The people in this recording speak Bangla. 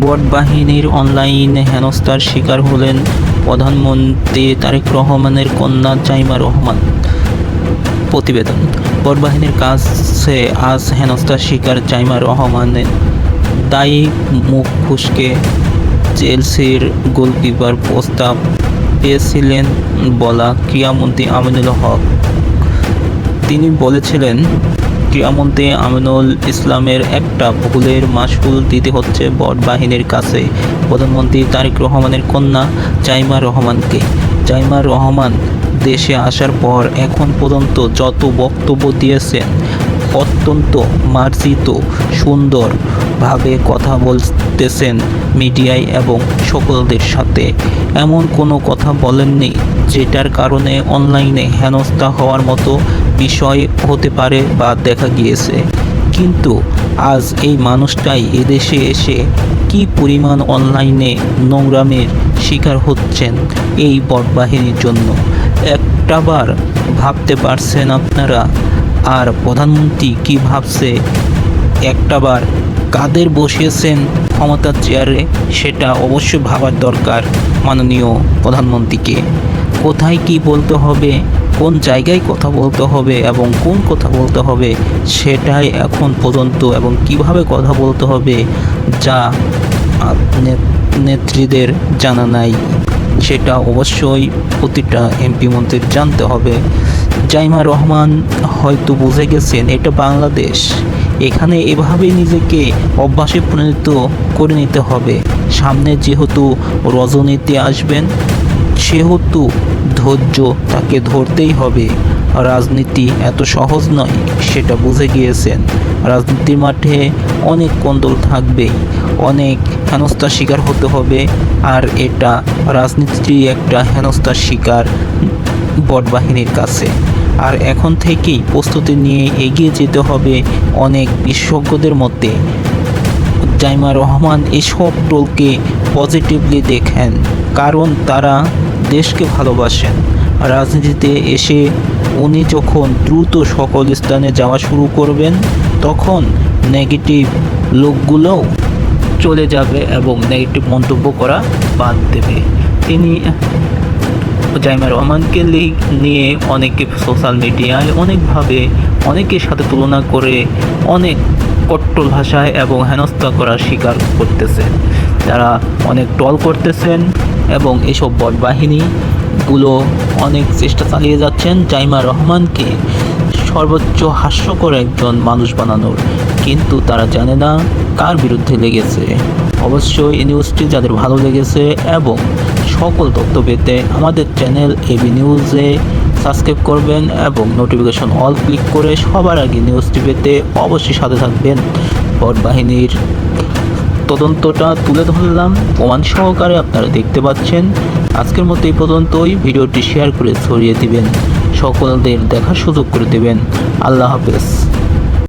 বট বাহিনীর অনলাইনে হেনস্থার শিকার হলেন প্রধানমন্ত্রী তারেক রহমানের কন্যা জাইমা রহমান। প্রতিবেদন। বট বাহিনীর কাছে আজ হেনস্থার শিকার জাইমা রহমানের দায়ী মুখ খুশকে চেলসির গোলকিপার প্রস্তাব পেয়েছিলেন বলা ক্রীড়ামন্ত্রী আমিনুল হক। তিনি বলেছিলেন, ক্রীড়ামন্ত্রী আমিনুল ইসলামের একটা ভুলের মাসুল দিতে হচ্ছে বট বাহিনীর কাছে প্রধানমন্ত্রী তারেক রহমানের কন্যা জাইমা রহমানকে। জাইমা রহমান দেশে আসার পর এখন পর্যন্ত যত বক্তব্য দিয়েছেন, অত্যন্ত মার্জিত সুন্দরভাবে কথা বলতেছেন মিডিয়ায় এবং সকলদের সাথে। এমন কোনো কথা বলেননি যেটার কারণে অনলাইনে হেনস্থা হওয়ার মতো বিষয় হতে পারে বা দেখা গিয়েছে। কিন্তু আজ এই মানুষটাই এদেশে এসে কি পরিমাণ অনলাইনে নোংরামের শিকার হচ্ছেন এই বট বাহিনীর জন্য একটাবার ভাবতে পারছেন আপনারা? আর প্রধানমন্ত্রী কি ভাবছে একটাবার কাদের বসিয়েছেন ক্ষমতার চেয়ারে, সেটা অবশ্যই ভাবার দরকার মাননীয় প্রধানমন্ত্রীকে। কোথায় কি বলতে হবে, কোন জায়গায় কথা বলতে হবে এবং কোন কথা বলতে হবে সেটাই এখন পর্যন্ত, এবং কিভাবে কথা বলতে হবে যা নেত্রীদের জানা নাই, সেটা অবশ্যই প্রতিটা এমপি মন্ত্রীর জানতে হবে। জাইমা রহমান হয়তো বুঝে গেছেন এটা বাংলাদেশ, এখানে এভাবেই নিজেকে অভ্যাসে পরিণত করে নিতে হবে। সামনে যেহেতু রজনীতি আসবেন, সেহেতু ধৈর্য তাকে ধরতেই হবে। রাজনীতি এত সহজ নয় সেটা বুঝে গিয়েছেন। রাজনীতির মাঠে অনেক কোন্দল থাকবেই, অনেক হেনস্থার শিকার হতে হবে। আর এটা রাজনীতি একটা হেনস্থার শিকার বট বাহিনীর কাছে। আর এখন থেকেই প্রস্তুতি নিয়ে এগিয়ে যেতে হবে অনেক বিশেষজ্ঞদের মধ্যে। জাইমা রহমান এসব টোলকে পজিটিভলি দেখেন, কারণ তারা দেশকে ভালোবাসেন। রাজনীতিতে এসে উনি যখন দ্রুত সকল স্থানে যাওয়া শুরু করবেন, তখন নেগেটিভ লোকগুলোও চলে যাবে এবং নেগেটিভ মন্তব্য করা বাদ দেবে। তিনি জাইমা রহমানকে নিয়ে অনেকে সোশ্যাল মিডিয়ায় অনেকভাবে অনেকের সাথে তুলনা করে অনেক কট্টর ভাষায় এবং হেনস্থা করার শিকার করতেছে। তারা অনেক ট্রল করতেছেন এবং এসব বট বাহিনীগুলো অনেক চেষ্টা চালিয়ে যাচ্ছেন জাইমা রহমানকে সর্বোচ্চ হাস্যকর একজন মানুষ বানানোর, কিন্তু তারা জানে না কার বিরুদ্ধে লেগেছে। অবশ্যই এই নিউজটি যাদের ভালো লেগেছে এবং সকল তথ্য পেতে আমাদের চ্যানেল এবি নিউজে সাবস্ক্রাইব করবেন এবং নোটিফিকেশন অল ক্লিক করে সবার আগে নিউজটি পেতে অবশ্যই সাথে থাকবেন। বট বাহিনীর তদন্তটা তুলে ধরলাম প্রমাণ সহকারে, আপনারা দেখতে পাচ্ছেন। আজকের মতো এই পর্যন্তই। ভিডিওটি শেয়ার করে ছড়িয়ে দিবেন, সকলদের দেখার সুযোগ করে দেবেন। আল্লাহ হাফেজ।